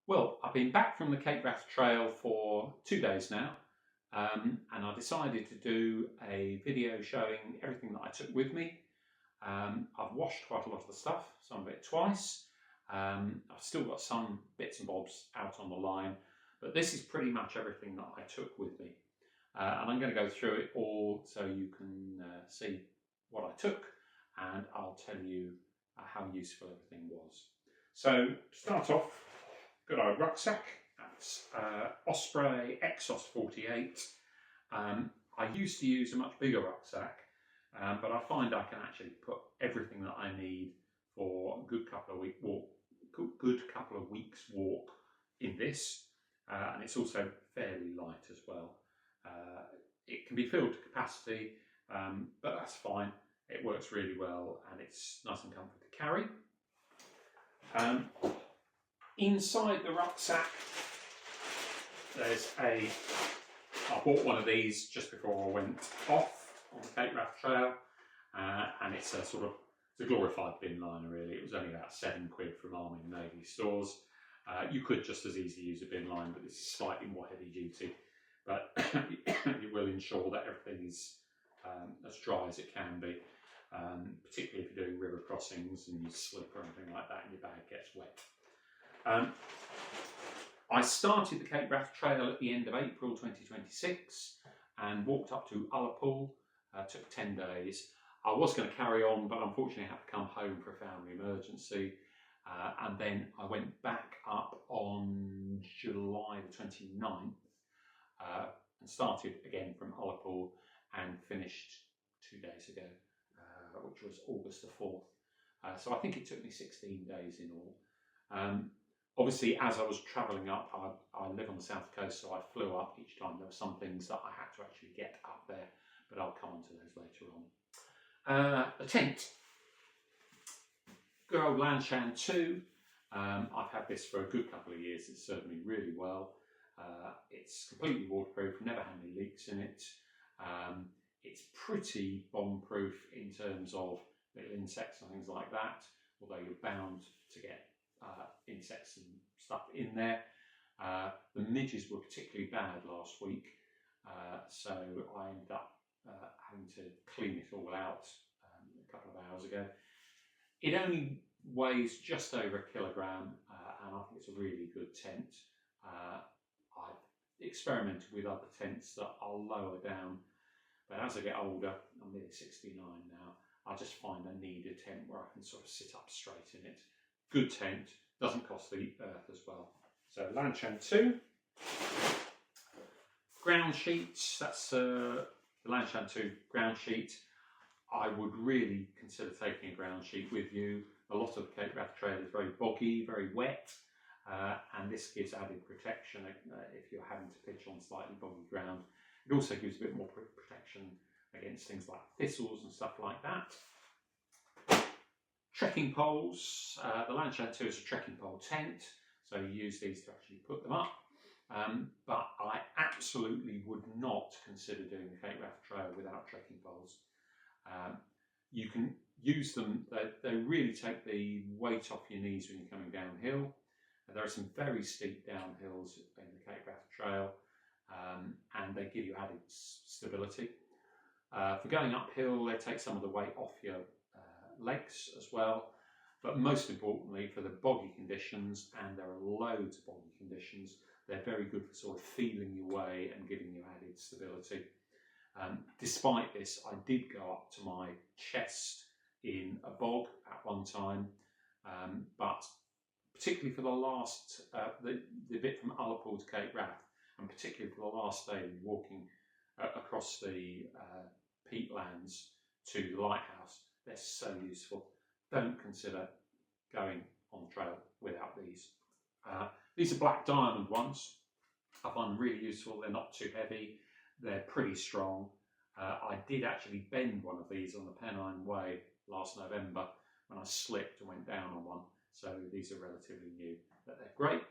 Well, I've been back from the Cape Wrath Trail for 2 days now, and I decided to do a video showing everything that I took with me. I've washed quite a lot of the stuff, some of it twice. I've still got some bits and bobs out on the line, but this is pretty much everything that I took with me. And I'm going to go through it all so you can see what I took, and I'll tell you how useful everything was. So, to start off, good old rucksack. That's Osprey Exos 48. I used to use a much bigger rucksack, but I find I can actually put everything that I need for a good couple of weeks walk in this, and it's also fairly light as well. It can be filled to capacity, but that's fine. It works really well, and it's nice and comfortable to carry. Inside the rucksack, I bought one of these just before I went off on the Cape Wrath Trail, and it's a glorified bin liner really. It was only about £7 from Army and Navy stores. You could just as easily use a bin line, but this is slightly more heavy duty. But it will ensure that everything is as dry as it can be, particularly if you're doing river crossings and you slip or anything like that and your bag gets wet. I started the Cape Wrath Trail at the end of April 2026 and walked up to Ullapool. Took 10 days. I was going to carry on, but unfortunately I had to come home for a family emergency. And then I went back up on July the 29th and started again from Ullapool and finished 2 days ago, which was August the 4th. So I think it took me 16 days in all. Obviously, as I was travelling up, I live on the south coast, so I flew up each time. There were some things that I had to actually get up there, but I'll come on to those later on. The tent. Good old Lanshan 2. I've had this for a good couple of years. It's served me really well. It's completely waterproof, never had any leaks in it. It's pretty bomb-proof in terms of little insects and things like that, although you're bound to get insects and stuff in there. The midges were particularly bad last week, so I ended up having to clean it all out a couple of hours ago. It only weighs just over 1 kilogram, and I think it's a really good tent. I've experimented with other tents that are lower down, but as I get older, I'm nearly 69 now, I just find I need a tent where I can sort of sit up straight in it. Good tent, doesn't cost the earth as well. So Lanshan 2. Ground sheets, that's the Lanshan 2 ground sheet. I would really consider taking a ground sheet with you. A lot of the Cape Wrath Trail is very boggy, very wet, and this gives added protection if you're having to pitch on slightly boggy ground. It also gives a bit more protection against things like thistles and stuff like that. Trekking poles. The Lanshan 2 is a trekking pole tent, so you use these to actually put them up. But I absolutely would not consider doing the Cape Wrath Trail without trekking poles. You can use them, they really take the weight off your knees when you're coming downhill. There are some very steep downhills in the Cape Wrath Trail, and they give you added stability. For going uphill, they take some of the weight off your legs as well, but most importantly for the boggy conditions, and there are loads of boggy conditions, they're very good for sort of feeling your way and giving you added stability. Despite this, I did go up to my chest in a bog at one time, but particularly for the last, the bit from Ullapool to Cape Wrath, and particularly for the last day walking across the peatlands to the lighthouse, they're so useful. Don't consider going on the trail without these. These are black diamond ones. I find them really useful. They're not too heavy. They're pretty strong. I did actually bend one of these on the Pennine Way last November when I slipped and went down on one. So these are relatively new, but they're great.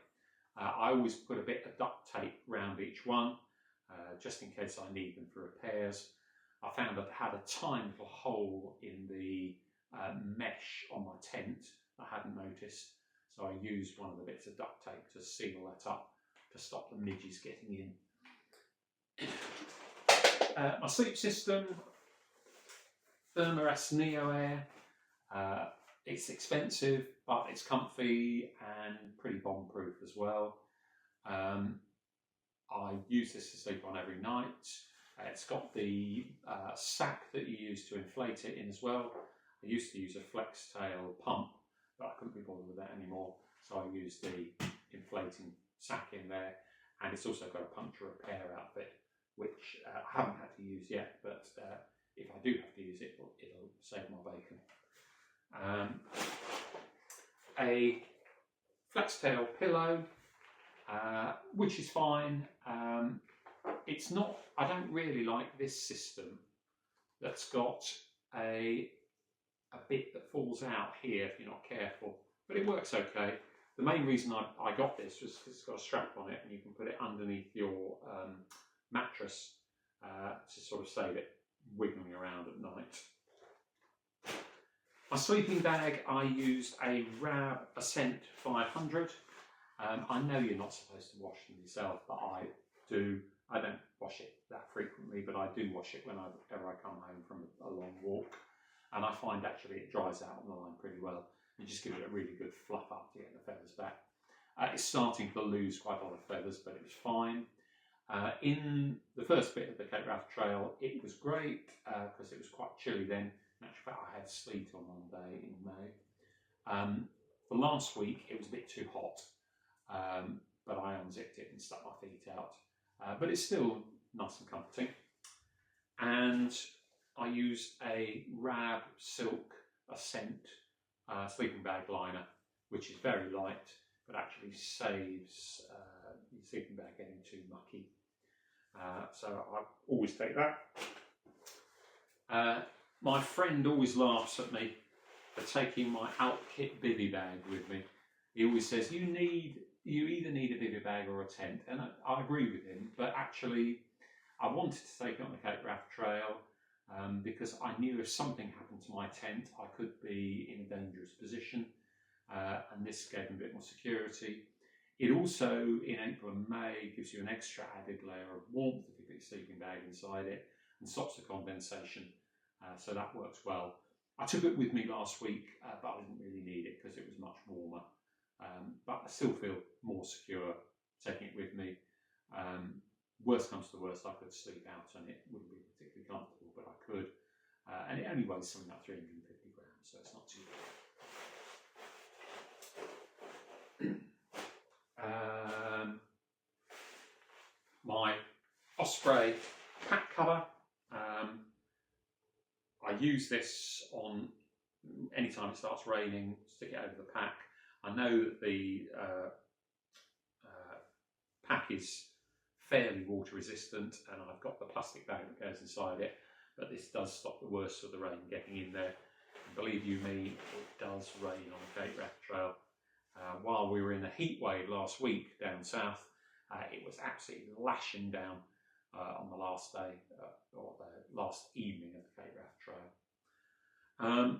I always put a bit of duct tape around each one, just in case I need them for repairs. I found I had a tiny little hole in the mesh on my tent I hadn't noticed, So I used one of the bits of duct tape to seal that up to stop the midges getting in. My sleep system, Thermarest Neo Air. It's expensive, but it's comfy and pretty bomb-proof as well. I use this to sleep on every night. It's got the sack that you use to inflate it in as well. I used to use a flex tail pump, but I couldn't be bothered with that anymore. So I used the inflating sack in there. And it's also got a puncture repair outfit, which I haven't had to use yet, but if I do have to use it, it'll save my bacon. A flex tail pillow, which is fine. It's not, I don't really like this system that's got a bit that falls out here if you're not careful, but it works okay. The main reason I got this was because it's got a strap on it and you can put it underneath your mattress to sort of save it wiggling around at night. My sleeping bag, I used a Rab Ascent 500. I know you're not supposed to wash them yourself, but I do. I don't wash it that frequently, but I do wash it whenever I come home from a long walk. And I find actually it dries out on the line pretty well. You just give it a really good fluff up to get the feathers back. It's starting to lose quite a lot of feathers, but it was fine. In the first bit of the Cape Wrath Trail, it was great because it was quite chilly then. In actual fact, I had sleet on one day in May. For last week, it was a bit too hot, but I unzipped it and stuck my feet out. But it's still nice and comforting. And I used a Rab Silk Ascent sleeping bag liner, which is very light, but actually saves the sleeping bag getting too mucky. So I always take that. My friend always laughs at me for taking my Alpkit bivvy bag with me. He always says, you either need a bivvy bag or a tent, and I agree with him, but actually I wanted to take it on the Cape Wrath Trail because I knew if something happened to my tent, I could be in a dangerous position, and this gave me a bit more security. It also, in April and May, gives you an extra added layer of warmth if you put your sleeping bag inside it, and stops the condensation, so that works well. I took it with me last week, but I didn't really need it because it was much warmer. But I still feel more secure taking it with me. Worst comes to worst, I could sleep out on it. Wouldn't be particularly comfortable, but I could. And it only weighs something like 350 grams, so it's not too bad. My Osprey pack cover. I use this on anytime it starts raining, stick it over the pack. I know that the pack is fairly water resistant, and I've got the plastic bag that goes inside it, but this does stop the worst of the rain getting in there. And believe you me, it does rain on the Cape Wrath Trail. While we were in a heat wave last week down south, it was absolutely lashing down on the last day, or the last evening of the Cape Wrath Trail.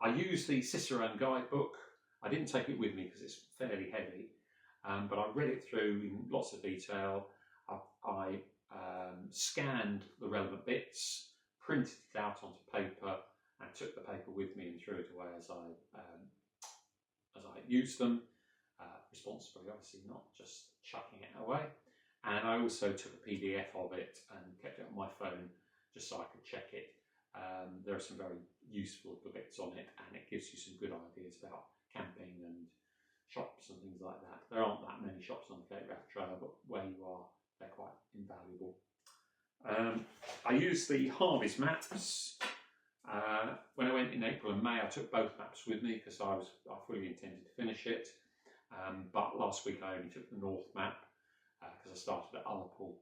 I used the Cicerone guidebook. I didn't take it with me because it's fairly heavy, but I read it through in lots of detail. I scanned the relevant bits, printed it out onto paper, and took the paper with me and threw it away as I used them. Responsibly, obviously, not just chucking it away. And I also took a PDF of it and kept it on my phone just so I could check it. There are some very useful bits on it, and it gives you some good ideas about camping and shops and things like that. There aren't that many shops on the Cape Wrath Trail, but where you are, they're quite invaluable. I used the Harvey's maps. When I went in April and May, I took both maps with me because I fully intended to finish it. But last week I only took the north map because I started at Ullapool,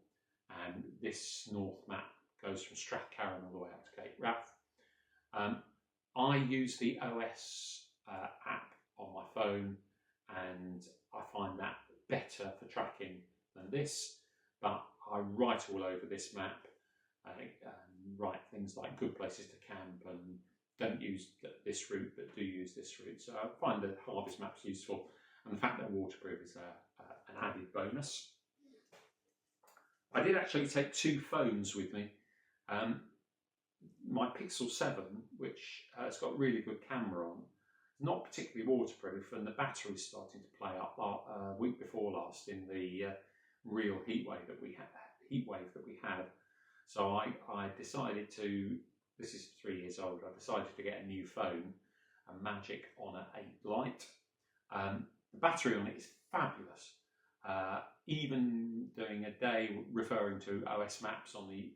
and this north map goes from Strathcarron all the way up to Cape Wrath. I use the OS app on my phone, and I find that better for tracking than this, but I write all over this map. Write things like good places to camp and don't use this route but do use use this route. So I find the harvest maps useful, and the fact they're waterproof is an added bonus. I did actually take 2 phones with me. My Pixel 7, which has got really good camera on, is not particularly waterproof, and the battery's starting to play up week before last in the real heat wave that we had. So I decided to, this is 3 years old, I decided to get a new phone, a Magic Honor 8 Lite. The battery on it is fabulous. Even doing a day referring to OS maps on a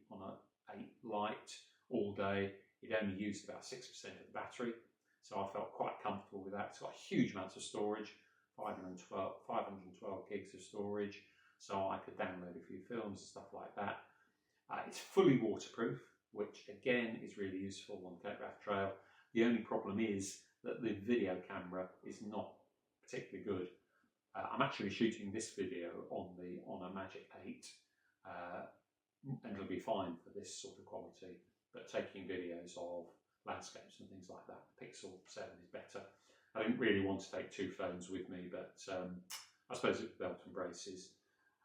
8 Lite all day, it only used about 6% of the battery. So I felt quite comfortable with that. It's got huge amounts of storage, 512 gigs of storage. So I could download a few films and stuff like that. It's fully waterproof, which again is really useful on the Cape Wrath Trail. The only problem is that the video camera is not particularly good. I'm actually shooting this video on a Magic 8, and it'll be fine for this sort of quality. But taking videos of landscapes and things like that, the Pixel 7 is better. I didn't really want to take 2 phones with me, but I suppose it was belt and braces,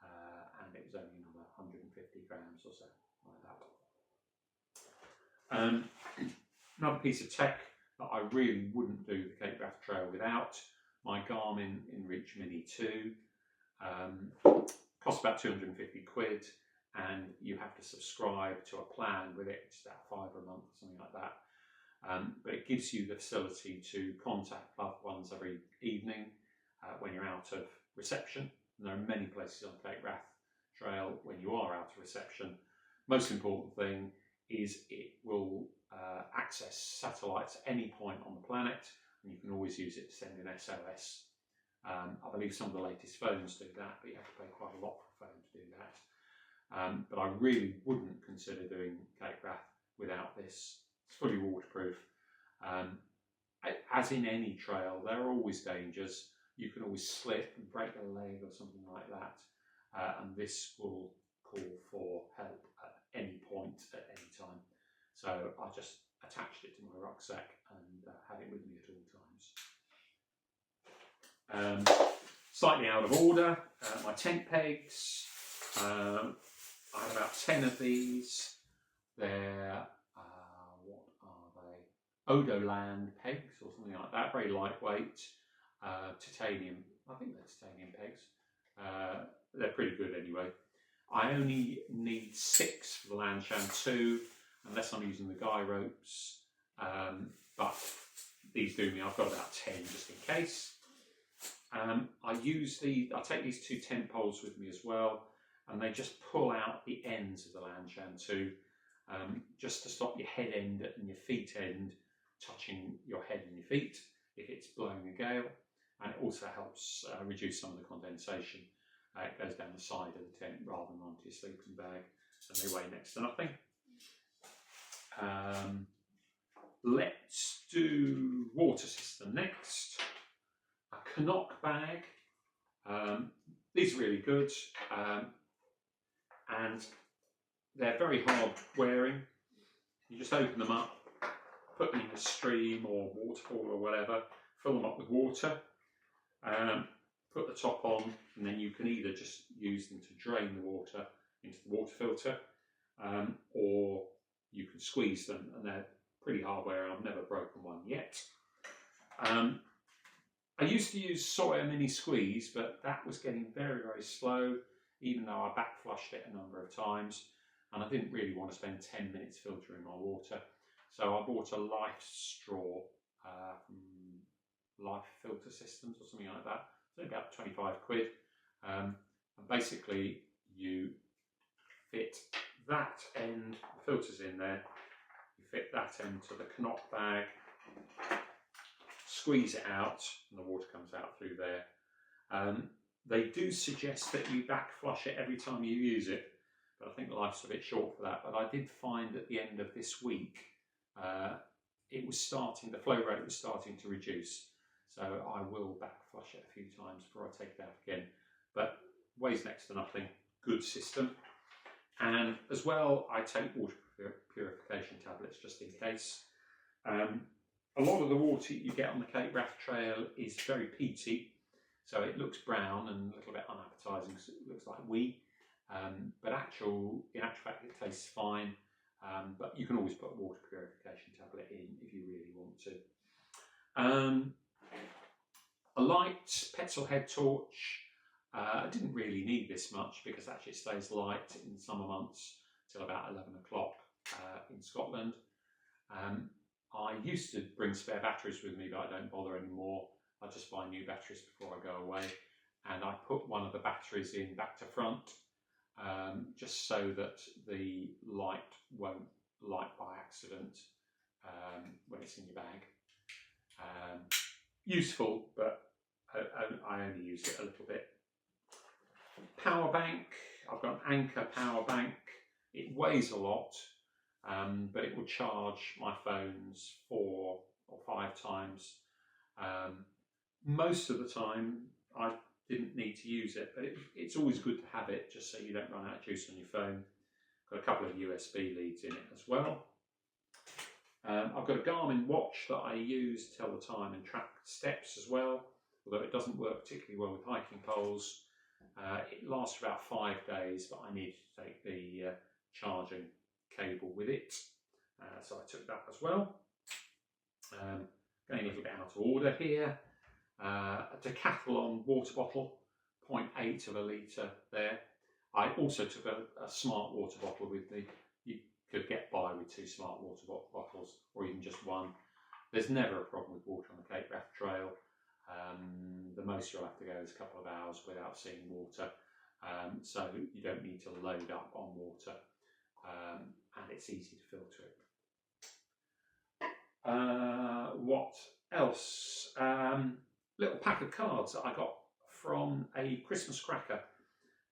and it was only another 150 grams or so, like that. Another piece of tech that I really wouldn't do the Cape Wrath Trail without, my Garmin InReach Mini 2. Costs about 250 quid, and you have to subscribe to a plan with it. It's about £5 a month or something like that. But it gives you the facility to contact loved ones every evening when you're out of reception. And there are many places on Cape Wrath Trail when you are out of reception. Most important thing is it will access satellites at any point on the planet, and you can always use it to send an SOS. I believe some of the latest phones do that, but you have to pay quite a lot for a phone to do that. But I really wouldn't consider doing Cape Wrath without this. It's fully waterproof. As in any trail, there are always dangers. You can always slip and break a leg or something like that, and this will call for help at any point, at any time. So I just attached it to my rucksack and had it with me at all times. Slightly out of order, my tent pegs. I had about 10 of these. They're, what are they? Odoland pegs or something like that, very lightweight. Titanium, I think they're titanium pegs. They're pretty good anyway. I only need 6 for the Lanshan 2, unless I'm using the guy ropes. But these do me, I've got about 10 just in case. I take these 2 tent poles with me as well, and they just pull out the ends of the Lanshan 2, just to stop your head end and your feet end touching your head and your feet if it's blowing a gale, and it also helps reduce some of the condensation. It goes down the side of the tent rather than onto your sleeping bag, and they weigh next to nothing. Let's do water system next. A Knock bag. These are really good, and they're very hard wearing. You just open them up, put them in a stream or waterfall or whatever, fill them up with water, put the top on, and then you can either just use them to drain the water into the water filter, or you can squeeze them, and they're pretty hard wearing. I've never broken one yet. I used to use Sawyer Mini Squeeze, but that was getting very, very slow, even though I back flushed it a number of times, and I didn't really want to spend 10 minutes filtering my water. So I bought a Life straw from Life Filter Systems or something like that. It's about 25 quid. And basically you fit that end, the filter's in there, you fit that end to the Knock bag, squeeze it out, and the water comes out through there. They do suggest that you back flush it every time you use it, but I think Life's a bit short for that. But I did find at the end of this week, the flow rate was starting to reduce. So I will back flush it a few times before I take it out again. But weighs next to nothing, good system. And as well, I take water purification tablets just in case. A lot of the water you get on the Cape Wrath Trail is very peaty, so it looks brown and a little bit unappetising, because it looks like wee. But in actual fact, it tastes fine. But you can always put a water purification tablet in if you really want to. A light pencil head torch. I didn't really need this much because actually it stays light in the summer months till about 11 o'clock in Scotland. I used to bring spare batteries with me, but I don't bother anymore. I just buy new batteries before I go away, and I put one of the batteries in back to front, just so that the light won't light by accident when it's in your bag. Useful, but I only use it a little bit. Power bank. I've got an Anker power bank. It weighs a lot, but it will charge my phones 4 or 5 times. Most of the time I didn't need to use it, but it's always good to have it just so you don't run out of juice on your phone. Got a couple of USB leads in it as well. I've got a Garmin watch that I use to tell the time and track steps as well, although it doesn't work particularly well with hiking poles. It lasts for about 5 days, but I needed to take the charging cable with it, so I took that as well. Going a little bit out of order here. A Decathlon water bottle, 0.8 of a litre there. I also took a smart water bottle with me. You could get by with 2 smart water bottles, or even just one. There's never a problem with water on the Cape Wrath Trail. The most you'll have to go is a couple of hours without seeing water, so you don't need to load up on water, and it's easy to filter it. What else? Little pack of cards that I got from a Christmas cracker.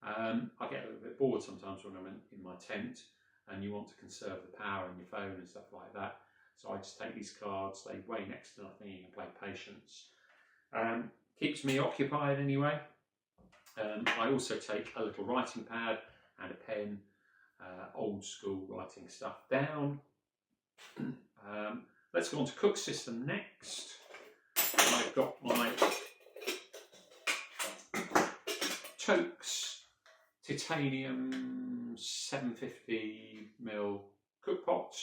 I get a little bit bored sometimes when I'm in my tent and you want to conserve the power in your phone and stuff like that. So I just take these cards, they weigh next to nothing, you can play patience. Keeps me occupied anyway. I also take a little writing pad and a pen, old school writing stuff down. Let's go on to cook system next. I've got my Tokes titanium 750ml cook pot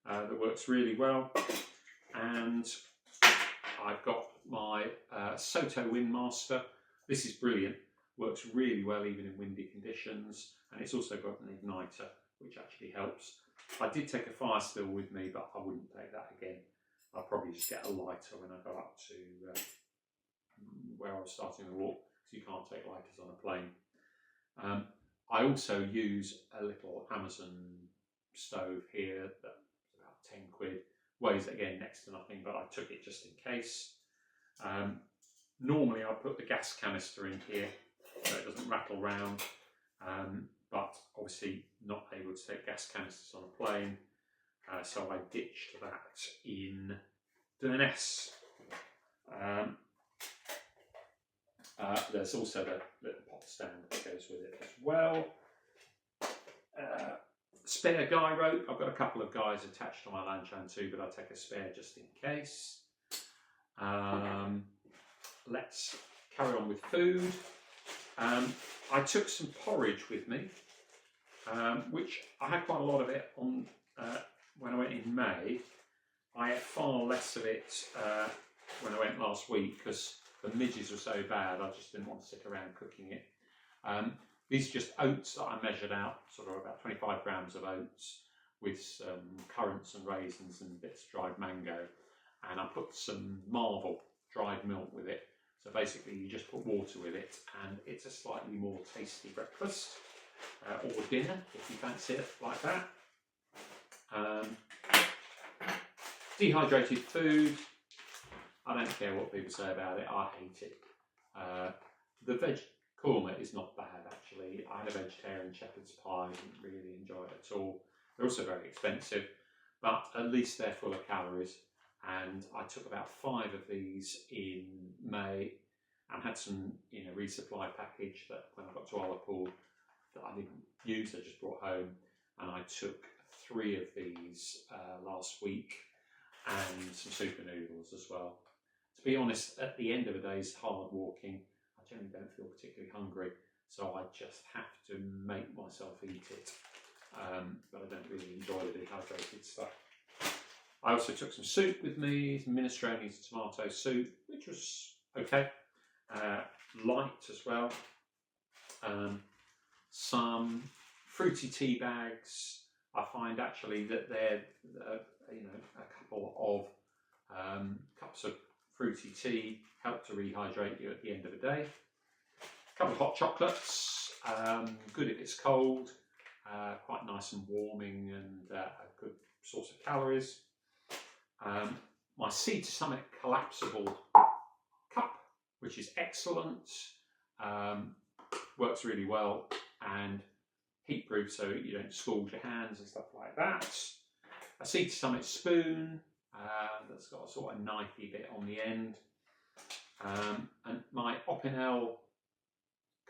that works really well, and I've got my Soto Windmaster. This is brilliant, works really well even in windy conditions, and it's also got an igniter which actually helps. I did take a fire still with me, but I wouldn't take that again. I'll probably just get a lighter when I go up to where I was starting the walk, because you can't take lighters on a plane. I also use a little Amazon stove here that's about 10 quid. Weighs again next to nothing, but I took it just in case. Normally I put the gas canister in here so it doesn't rattle round, but obviously not able to take gas canisters on a plane, so I ditched that in Durness. There's also the little pot stand that goes with it as well. Spare guy rope. I've got a couple of guys attached to my Lanchan too, but I take a spare just in case. Let's carry on with food. I took some porridge with me, which I had quite a lot of it on when I went in May. I ate far less of it when I went last week because the midges were so bad. I just didn't want to sit around cooking it. These are just oats that I measured out, sort of about 25 grams of oats with some currants and raisins and bits of dried mango, and I put some Marvel dried milk with it. So basically you just put water with it and it's a slightly more tasty breakfast or dinner if you fancy it like that. Dehydrated food. I don't care what people say about it, I hate it. The veg korma is not bad actually. I had a vegetarian shepherd's pie, didn't really enjoy it at all. They're also very expensive, but at least they're full of calories. And I took about 5 of these in May and had some in a resupply package that when I got to Ullapool that I didn't use, I just brought home, and I took 3 of these last week, and some super noodles as well. To be honest, at the end of a day's hard walking, I generally don't feel particularly hungry, so I just have to make myself eat it. But I don't really enjoy the dehydrated stuff. I also took some soup with me, some minestrone tomato soup, which was okay, light as well. Some fruity tea bags. I find actually that they're, a couple of cups of fruity tea help to rehydrate you at the end of the day. A couple of hot chocolates, good if it's cold, quite nice and warming, and a good source of calories. My Sea to Summit collapsible cup, which is excellent, works really well and heat proof, so you don't scald your hands and stuff like that. A Sea to Summit spoon that's got a sort of knifey bit on the end, and my Opinel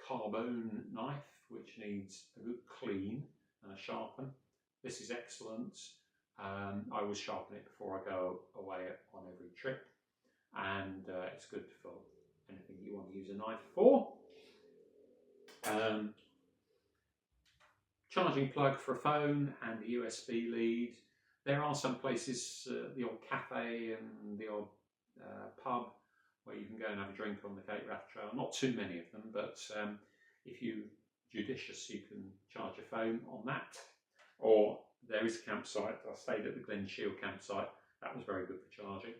carbone knife, which needs a good clean and a sharpen. This is excellent. I always sharpen it before I go away on every trip, and it's good for anything you want to use a knife for. Charging plug for a phone and a USB lead. There are some places, the odd cafe and the odd pub, where you can go and have a drink on the Cape Wrath Trail. Not too many of them, but if you're judicious, you can charge your phone on that. Or there is a campsite. I stayed at the Glen Shield campsite. That was very good for charging.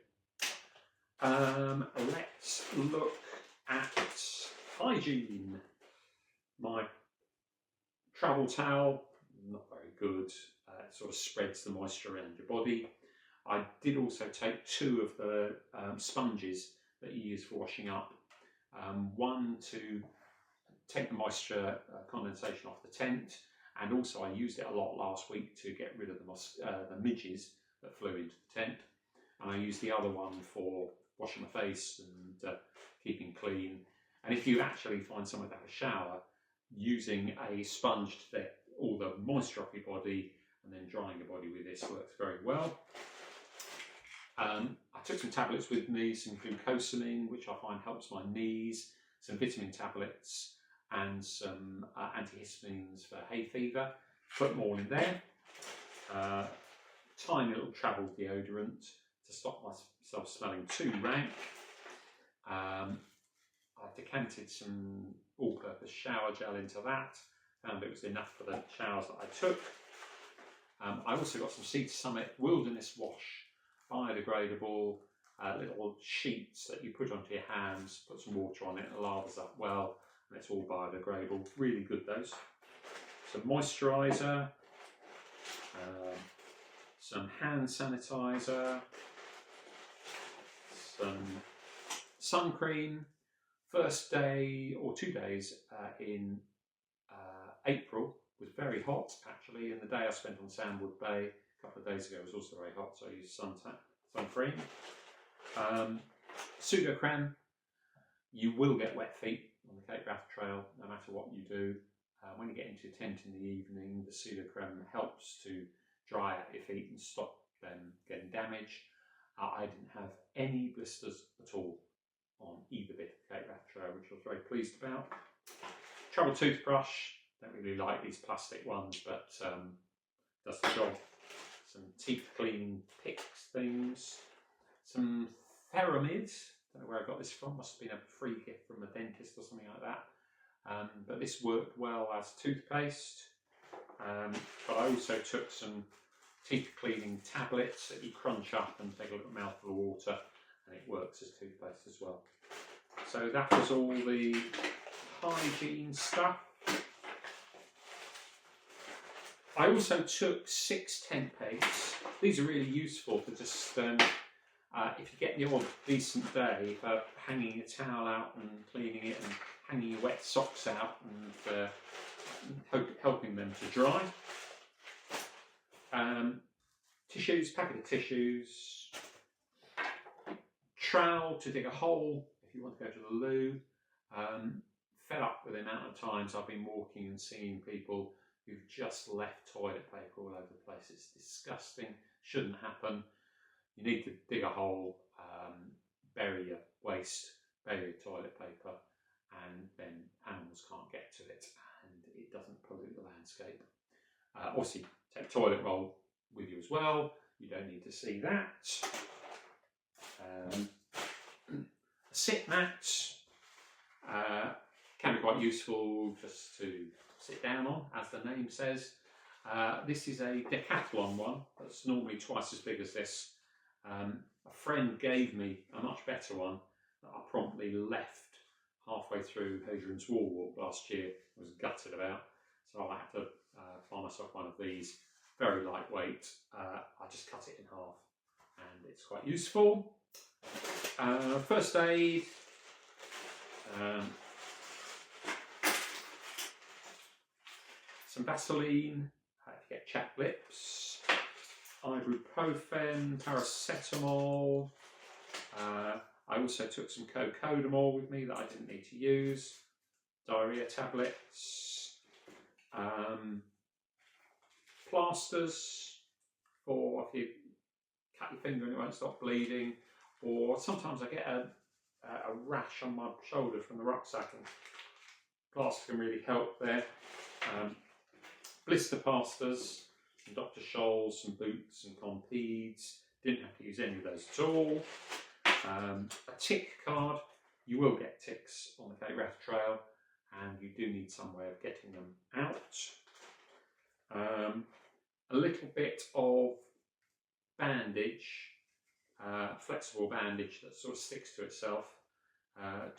Let's look at Hygiene. My travel towel, not very good. It sort of spreads the moisture around your body. I did also take 2 of the sponges that you use for washing up. One to take the moisture condensation off the tent, and also I used it a lot last week to get rid of the midges that flew into the tent. And I used the other one for washing my face and keeping clean. And if you actually find somewhere to have a shower, using a sponge to get all the moisture off your body and then drying your body with this works very well. I took some tablets with me, some glucosamine, which I find helps my knees, some vitamin tablets, and some antihistamines for hay fever. Put them all in there. Tiny little travel deodorant to stop myself smelling too rank. I decanted some all-purpose shower gel into that. Found it was enough for the showers that I took. I also got some Sea to Summit Wilderness Wash, biodegradable little sheets that you put onto your hands, put some water on it, and it lathers up well, and it's all biodegradable. Really good, those. Some moisturiser, some hand sanitizer, some sun cream. First day or 2 days in April was very hot actually, and the day I spent on Sandwood Bay a couple of days ago was also very hot, so I used sun cream. Pseudo creme. You will get wet feet on the Cape Wrath Trail no matter what you do. When you get into your tent in the evening, the pseudo creme helps to dry out your feet and stop them getting damaged. I didn't have any blisters at all on either bit of the Cape Wrath Trail, which I was very pleased about. Travel toothbrush. Don't really like these plastic ones, but does the job. Some teeth cleaning picks things. Some Theramid. Don't know where I got this from. Must have been a free gift from a dentist or something like that. But this worked well as toothpaste. But I also took some teeth cleaning tablets that you crunch up and take a little mouthful of water, and it works as toothpaste as well. So that was all the Hygiene stuff. I also took 6 tent pegs. These are really useful for just, if you get the odd decent day, for hanging a towel out and cleaning it, and hanging your wet socks out and helping them to dry. Tissues, packet of tissues. Trowel to dig a hole if you want to go to the loo. Fed up with the amount of times I've been walking and seeing people who've just left toilet paper all over the place. It's disgusting, shouldn't happen. you need to dig a hole, bury your waste, bury your toilet paper, and then animals can't get to it and it doesn't pollute the landscape. Obviously, take toilet roll with you as well. You don't need to see that. A sit mat can be quite useful just to sit down on, as the name says. This is a Decathlon one that's normally twice as big as this. A friend gave me a much better one that I promptly left halfway through Hadrian's Wall walk last year. I was gutted about, so I had to find myself one of these. Very lightweight. I just cut it in half and it's quite useful. First aid. Some Vaseline if you get chapped lips, ibuprofen, paracetamol. I also took some cocodamol with me that I didn't need to use, diarrhea tablets, plasters for if you cut your finger and it won't stop bleeding, or sometimes I get a rash on my shoulder from the rucksack and plaster can really help there. Blister plasters, some Dr. Scholl's, some boots and Compeeds. Didn't have to use any of those at all. A tick card. You will get ticks on the Cape Wrath Trail and you do need some way of getting them out. A little bit of bandage, flexible bandage that sort of sticks to itself,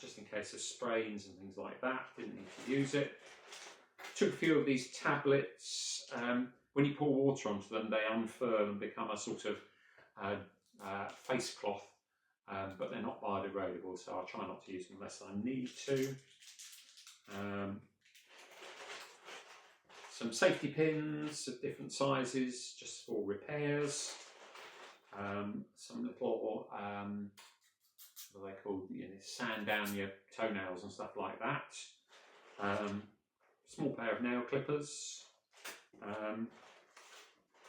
just in case of sprains and things like that. Didn't need to use it. Took a few of these tablets. When you pour water onto them, they unfurl and become a sort of face cloth, but they're not biodegradable, so I'll try not to use them unless I need to. Some safety pins of different sizes, just for repairs. Some little, what are they called? You know, sand down your toenails and stuff like that. Small pair of nail clippers.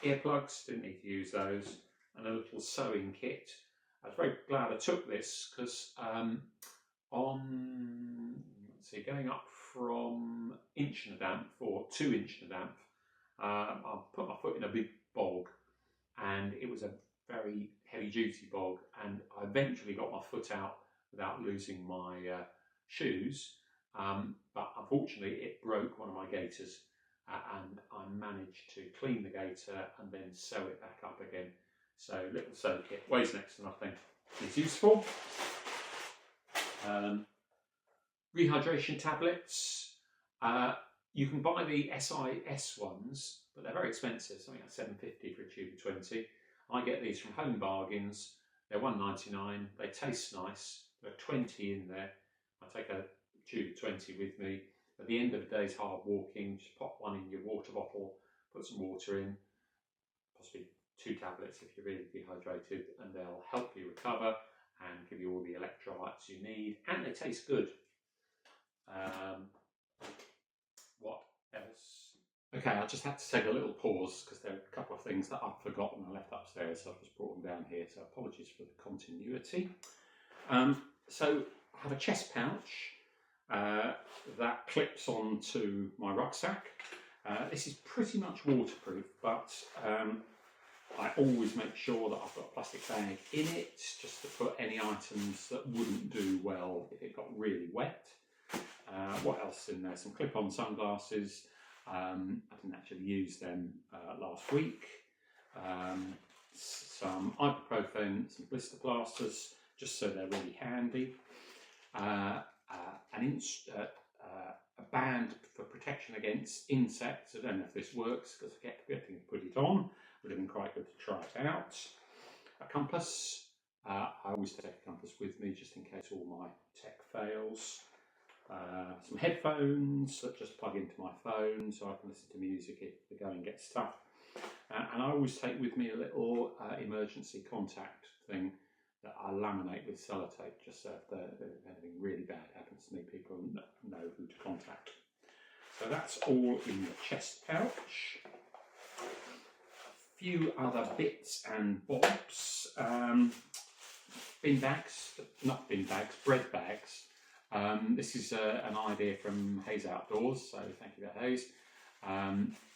Earplugs, didn't need to use those. And a little sewing kit. I was very glad I took this because on, let's see, going up from Inchinadamp or to Inchinadamp, I put my foot in a big bog and it was a very heavy duty bog, and I eventually got my foot out without losing my shoes, but unfortunately it broke one of my gaiters, and I managed to clean the gaiter and then sew it back up again. So little sew kit, weighs next to nothing, is useful. Rehydration tablets. You can buy the SIS ones, but they're very expensive, something like $7.50 for a tube of 20. I get these from Home Bargains. They're $1.99. They taste nice. There are 20 in there. I take a tube of 20 with me. At the end of the day's hard walking, just pop one in your water bottle, put some water in, possibly 2 tablets if you're really dehydrated, and they'll help you recover and give you all the electrolytes you need, and they taste good. What else? Okay, I just had to take a little pause because there are a couple of things that I've forgotten I left upstairs, so I've just brought them down here, so apologies for the continuity. So I have a chest pouch that clips onto my rucksack. This is pretty much waterproof, but I always make sure that I've got a plastic bag in it just to put any items that wouldn't do well if it got really wet. What else is in there? Some clip-on sunglasses. I didn't actually use them last week. Some ibuprofen, some blister plasters, just so they're really handy. A band for protection against insects. I don't know if this works because I kept forgetting to put it on. Would have been quite good to try it out. A compass. I always take a compass with me just in case all my tech fails. Some headphones that just plug into my phone so I can listen to music if the going gets tough. And I always take with me a little emergency contact thing that I laminate with sellotape, just so if anything really bad happens to me, people know who to contact. So that's all in the chest pouch. A few other bits and bobs. Bin bags, not bin bags, bread bags. This is an idea from Hayes Outdoors, so thank you, Hayes.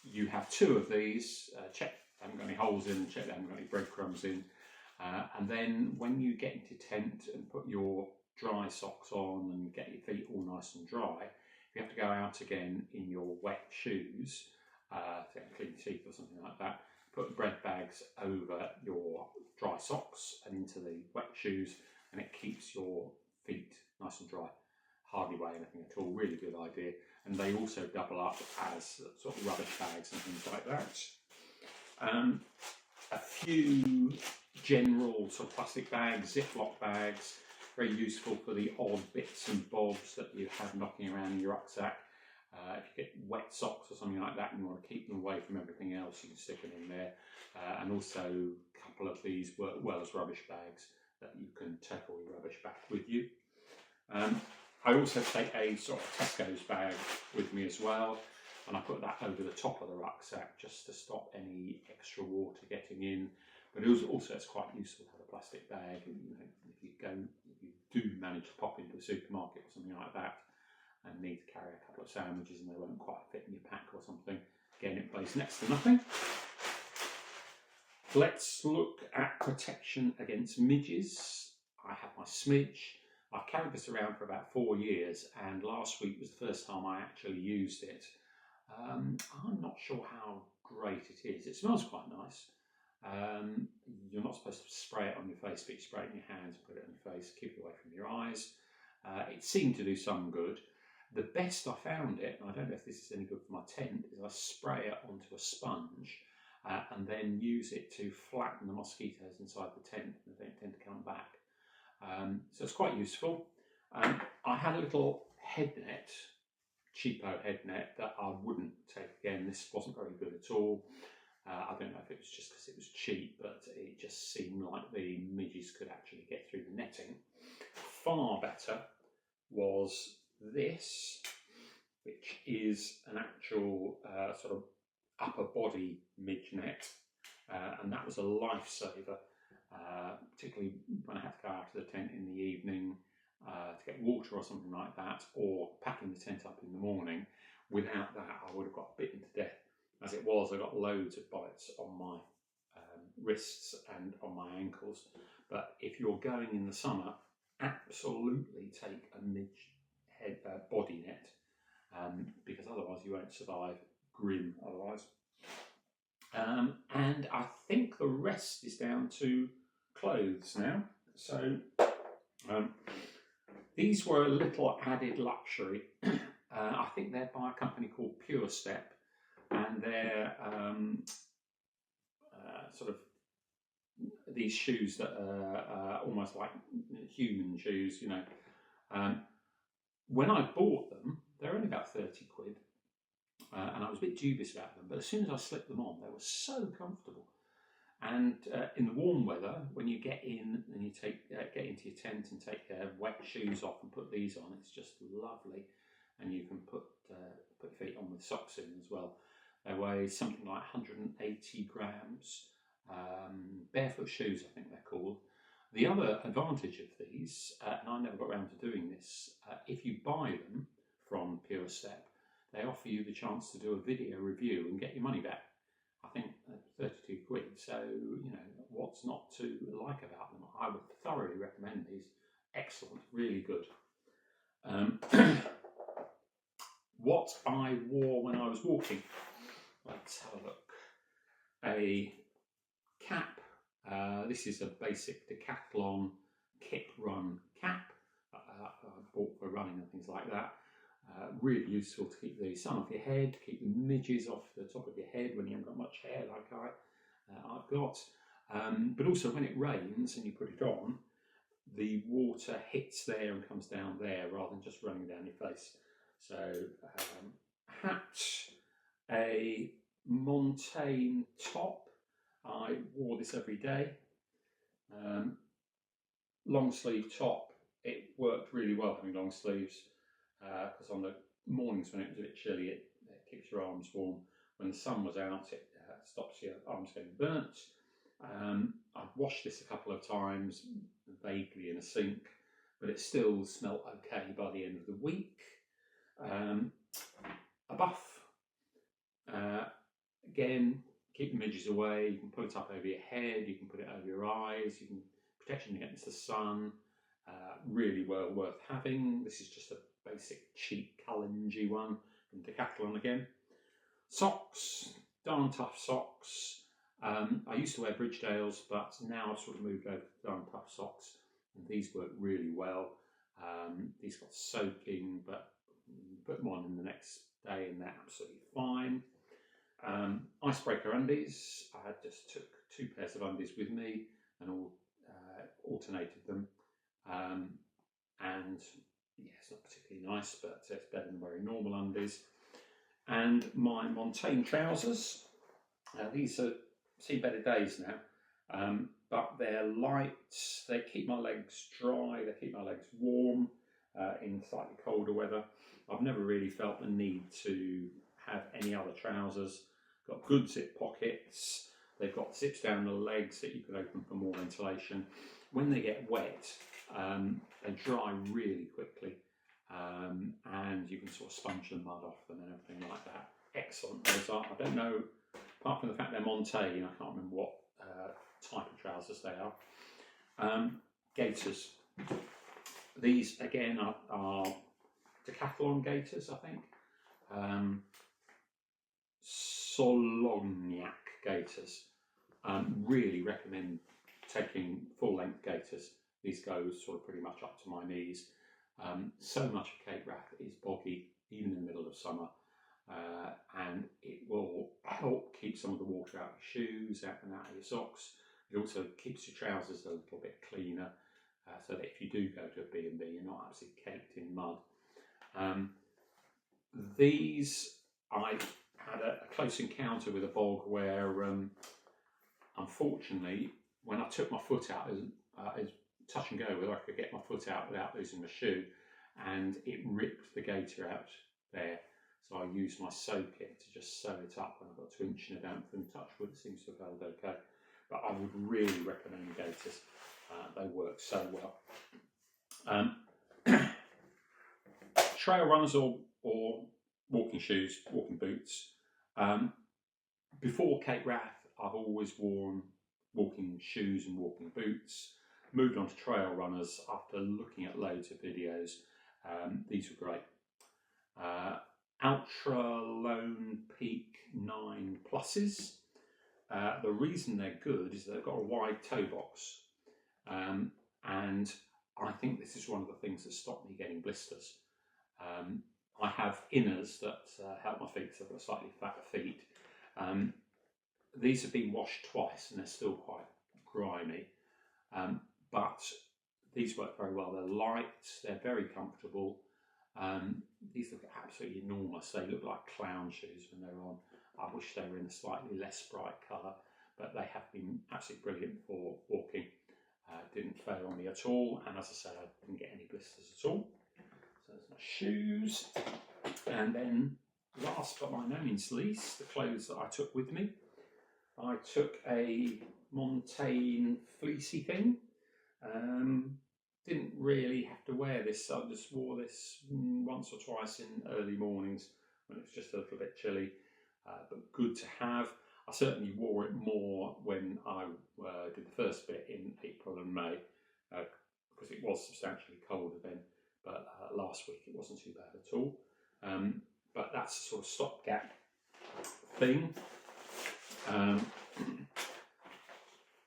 You have 2 of these. Check they haven't got any holes in, check they haven't got any breadcrumbs in. And then when you get into tent and put your dry socks on and get your feet all nice and dry, if you have to go out again in your wet shoes, to clean your teeth or something like that, put bread bags over your dry socks and into the wet shoes, and it keeps your feet nice and dry. Hardly weigh anything at all, really good idea. And they also double up as sort of rubbish bags and things like that. A few general sort of plastic bags, Ziploc bags, very useful for the odd bits and bobs that you have knocking around in your rucksack. If you get wet socks or something like that and you want to keep them away from everything else, you can stick them in there. And also a couple of these work well as rubbish bags that you can take all your rubbish back with you. I also take a sort of Tesco's bag with me as well, and I put that over the top of the rucksack just to stop any extra water getting in. But also it's quite useful to have a plastic bag. You know, if you do manage to pop into a supermarket or something like that and need to carry a couple of sandwiches and they won't quite fit in your pack or something, again, it weighs next to nothing. Let's look at protection against midges. I have my smidge. I've carried this around for about 4 years, and last week was the first time I actually used it. I'm not sure how great it is. It smells quite nice. You're not supposed to spray it on your face, but you spray it in your hands, put it on your face, keep it away from your eyes. It seemed to do some good. The best I found it, and I don't know if this is any good for my tent, is I spray it onto a sponge and then use it to flatten the mosquitoes inside the tent, and they don't tend to come back. So it's quite useful. I had a little head net, cheapo head net, that I wouldn't take again. This wasn't very good at all. I don't know if it was just because it was cheap, but it just seemed like the midges could actually get through the netting. Far better was this, which is an actual sort of upper body midge net, and that was a lifesaver, particularly when I had to go out to the tent in the evening to get water or something like that, or packing the tent up in the morning. Without that, I would have got bitten to death. As it was, I got loads of bites on my wrists and on my ankles. But if you're going in the summer, absolutely take a midge head body net, because otherwise you won't survive. Grim otherwise. And I think the rest is down to clothes now. So these were a little added luxury. I think they're by a company called Pure Step, and they're sort of these shoes that are almost like human shoes, you know. When I bought them, they're only about 30 quid. And I was a bit dubious about them, but as soon as I slipped them on, they were so comfortable. And in the warm weather, when you get in and you get into your tent and take your wet shoes off and put these on, it's just lovely. And you can put your feet on with socks in as well. They weigh something like 180 grams. Barefoot shoes, I think they're called. The other advantage of these, and I never got around to doing this, if you buy them from Pure Step, they offer you the chance to do a video review and get your money back. I think 32 quid, so, you know, what's not to like about them? I would thoroughly recommend these. Excellent, really good. What I wore when I was walking, let's have a look. A cap. This is a basic Decathlon kit run cap I bought for running and things like that. Really useful to keep the sun off your head, keep the midges off the top of your head when you haven't got much hair like I've got. But also when it rains and you put it on, the water hits there and comes down there rather than just running down your face. So hat, a Montane top. I wore this every day. Long sleeve top. It worked really well having long sleeves, because on the mornings when it was a bit chilly, it keeps your arms warm. When the sun was out, it stops your arms getting burnt. I've washed this a couple of times, vaguely in a sink, but it still smelt okay by the end of the week. A buff. Again, keep the midges away. You can put it up over your head, you can put it over your eyes, you can protection against the sun. Really well worth having. This is just a basic cheap Kalenji one from Decathlon again. Socks, darn tough socks. I used to wear Bridgedales, but now I've sort of moved over to darn tough socks, and these work really well. These got soaking, but you put them on in the next day and they're absolutely fine. Icebreaker undies. I just took 2 pairs of undies with me and alternated them. And yeah, it's not particularly nice, but it's better than wearing normal undies. And my Montaigne trousers. These are seen better days now, but they're light. They keep my legs dry. They keep my legs warm in slightly colder weather. I've never really felt the need to have any other trousers. Got good zip pockets. They've got zips down the legs that you can open for more ventilation. When they get wet, they dry really quickly, and you can sort of sponge the mud off them and everything like that. Excellent those are. I don't know, apart from the fact they're Montaigne, I can't remember what type of trousers they are. Gaiters. These again are Decathlon gaiters, I think. Solognac gaiters. Really recommend taking full-length gaiters. These go sort of pretty much up to my knees. So much of Cape Wrath is boggy, even in the middle of summer, and it will help keep some of the water out of your shoes, out and out of your socks. It also keeps your trousers a little bit cleaner, so that if you do go to a B&B, you're not absolutely caked in mud. These, I had a close encounter with a bog where, unfortunately, when I took my foot out, it was touch and go whether I could get my foot out without losing my shoe, and it ripped the gaiter out there. So I used my sew kit to just sew it up when I got to inch and a damp, and touch wood, it seems to have held okay. But I would really recommend gaiters. They work so well. Trail runners or walking shoes, walking boots. Before Cape Wrath, I've always worn walking shoes and walking boots. Moved on to trail runners after looking at loads of videos. These were great. Ultra Lone Peak 9 Pluses. The reason they're good is they've got a wide toe box, and I think this is one of the things that stopped me getting blisters. I have inners that help my feet, so I've got slightly fatter feet. These have been washed twice and they're still quite grimy, but these work very well. They're light, they're very comfortable. These look absolutely enormous. They look like clown shoes when they're on. I wish they were in a slightly less bright colour, but they have been absolutely brilliant for walking. Didn't fail on me at all, and as I said, I didn't get any blisters at all. So there's my shoes, and then last but by no means least, the clothes that I took with me. I took a Montaigne fleecy thing. Didn't really have to wear this, so I just wore this once or twice in early mornings when it was just a little bit chilly, but good to have. I certainly wore it more when I did the first bit in April and May, because it was substantially colder then, but last week it wasn't too bad at all. But that's a sort of stopgap thing.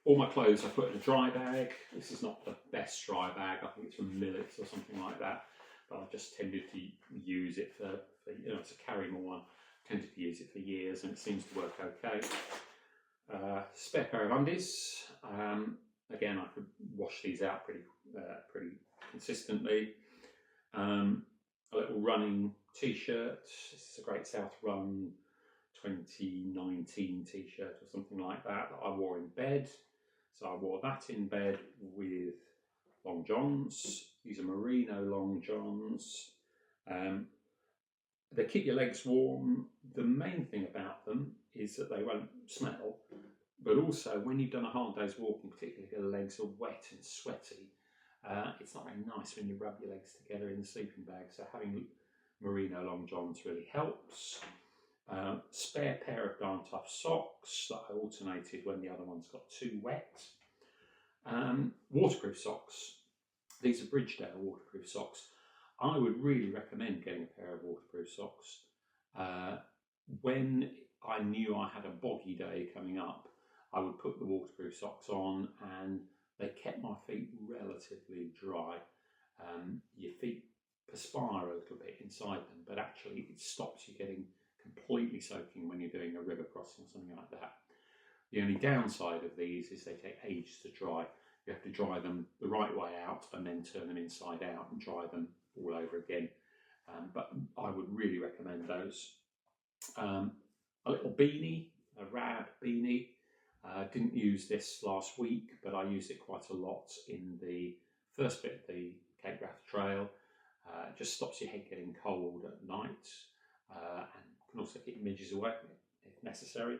All my clothes I put in a dry bag. This is not the best dry bag. I think it's from Millets or something like that. But I've just tended to use it for it's a Carrymore one. Tended to use it for years, and it seems to work okay. Spare pair of undies. Again, I could wash these out pretty consistently. A little running t-shirt. This is a Great South Run 2019 t-shirt or something like that I wore in bed. So I wore that in bed with long johns. These are merino long johns. They keep your legs warm. The main thing about them is that they won't smell, but also when you've done a hard day's walking, particularly if your legs are wet and sweaty, it's not very nice when you rub your legs together in the sleeping bag. So having merino long johns really helps. Spare pair of darn tough socks that I alternated when the other ones got too wet. Waterproof socks. These are Bridgedale waterproof socks. I would really recommend getting a pair of waterproof socks. When I knew I had a boggy day coming up, I would put the waterproof socks on and they kept my feet relatively dry. Your feet perspire a little bit inside them, but actually it stops you getting completely soaking when you're doing a river crossing or something like that. The only downside of these is they take ages to dry. You have to dry them the right way out and then turn them inside out and dry them all over again. But I would really recommend those. A little beanie, a rab beanie. Didn't use this last week, but I used it quite a lot in the first bit of the Cape Wrath Trail. It just stops your head getting cold at night and can also keep midges away if necessary.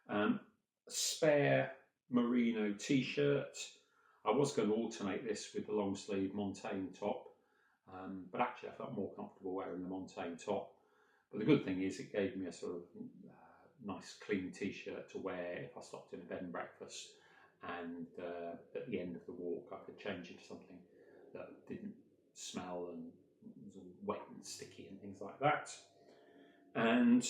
A spare merino t-shirt. I was going to alternate this with the long sleeve Montaigne top, but actually I felt more comfortable wearing the Montaigne top. But the good thing is it gave me a sort of nice clean t-shirt to wear if I stopped in a bed and breakfast, and at the end of the walk I could change into something that didn't smell and was all wet and sticky and things like that. And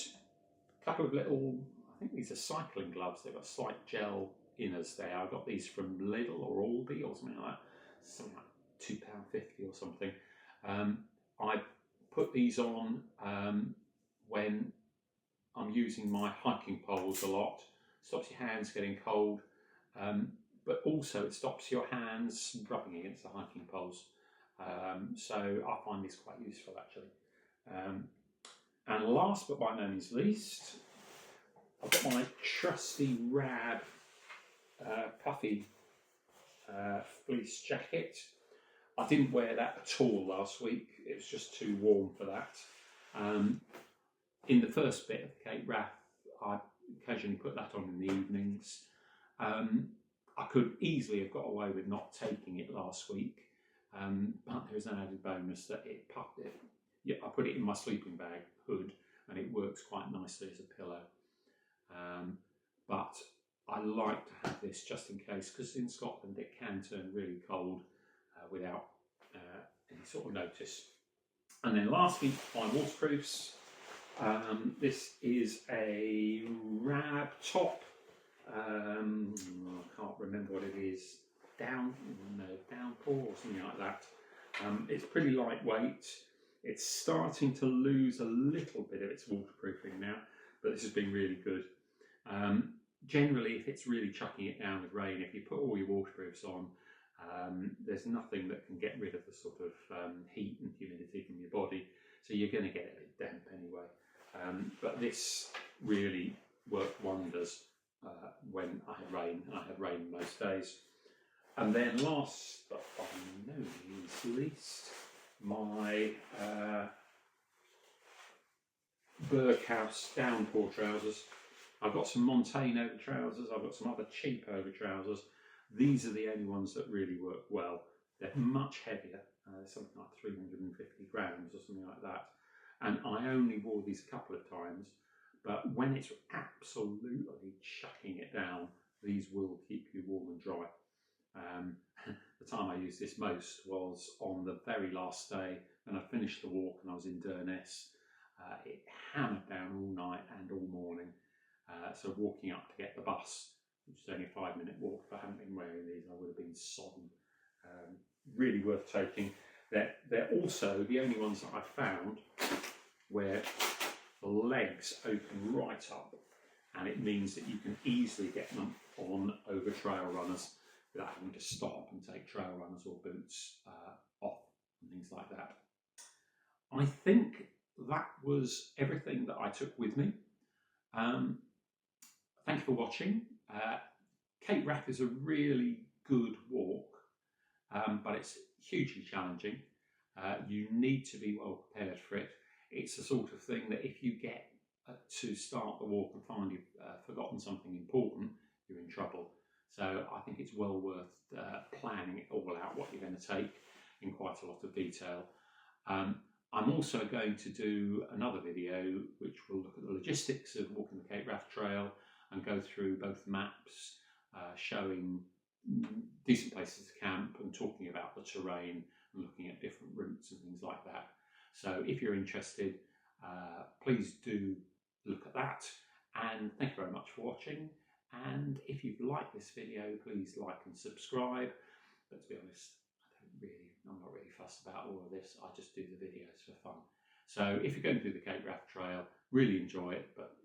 a couple of little, I think these are cycling gloves, they've got slight gel inners there. I got these from Lidl or Aldi or something like that, something like £2.50 or something. I put these on when I'm using my hiking poles a lot. Stops your hands getting cold, but also it stops your hands rubbing against the hiking poles. So I find this quite useful actually. And last but by no means least, I've got my trusty rab puffy fleece jacket. I didn't wear that at all last week. It was just too warm for that. In the first bit of the Cape Wrath, I occasionally put that on in the evenings. I could easily have got away with not taking it last week, but there is an added bonus that I put it in my sleeping bag hood and it works quite nicely as a pillow. But I like to have this just in case, because in Scotland it can turn really cold without any sort of notice. And then lastly, my waterproofs. This is a rab top. I can't remember what it is. Downpour or something like that. It's pretty lightweight. It's starting to lose a little bit of its waterproofing now, but this has been really good. Generally, if it's really chucking it down with rain, if you put all your waterproofs on, there's nothing that can get rid of the sort of heat and humidity from your body, so you're going to get it a bit damp anyway. But this really worked wonders when I had rain, and I had rain most days. And then last but by no means least, my Berghaus downpour trousers. I've got some Montaigne over trousers, I've got some other cheap over trousers. These are the only ones that really work well. They're much heavier, something like 350 grams or something like that. And I only wore these a couple of times, but when it's absolutely chucking it down, these will keep you warm and dry. The time I used this most was on the very last day when I finished the walk and I was in Durness. It hammered down all night and all morning. So walking up to get the bus, which is only a 5-minute walk, if I hadn't been wearing these, I would have been sodden. Really worth taking. They're also the only ones that I've found where the legs open right up, and it means that you can easily get them on over trail runners without having to stop and take trail runners or boots off and things like that. I think that was everything that I took with me. Thank you for watching. Cape Wrath is a really good walk, but it's hugely challenging. You need to be well prepared for it. it's the sort of thing that if you get to start the walk and find you've forgotten something important, you're in trouble. So I think it's well worth planning it all out, what you're going to take in quite a lot of detail. I'm also going to do another video which will look at the logistics of walking the Cape Wrath Trail and go through both maps showing decent places to camp and talking about the terrain and looking at different routes and things like that. So if you're interested, please do look at that, and thank you very much for watching. And if you've liked this video, please like and subscribe. But to be honest, I'm not really fussed about all of this. I just do the videos for fun. So if you're going to do the Cape Wrath Trail, really enjoy it, but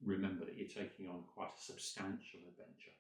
remember that you're taking on quite a substantial adventure.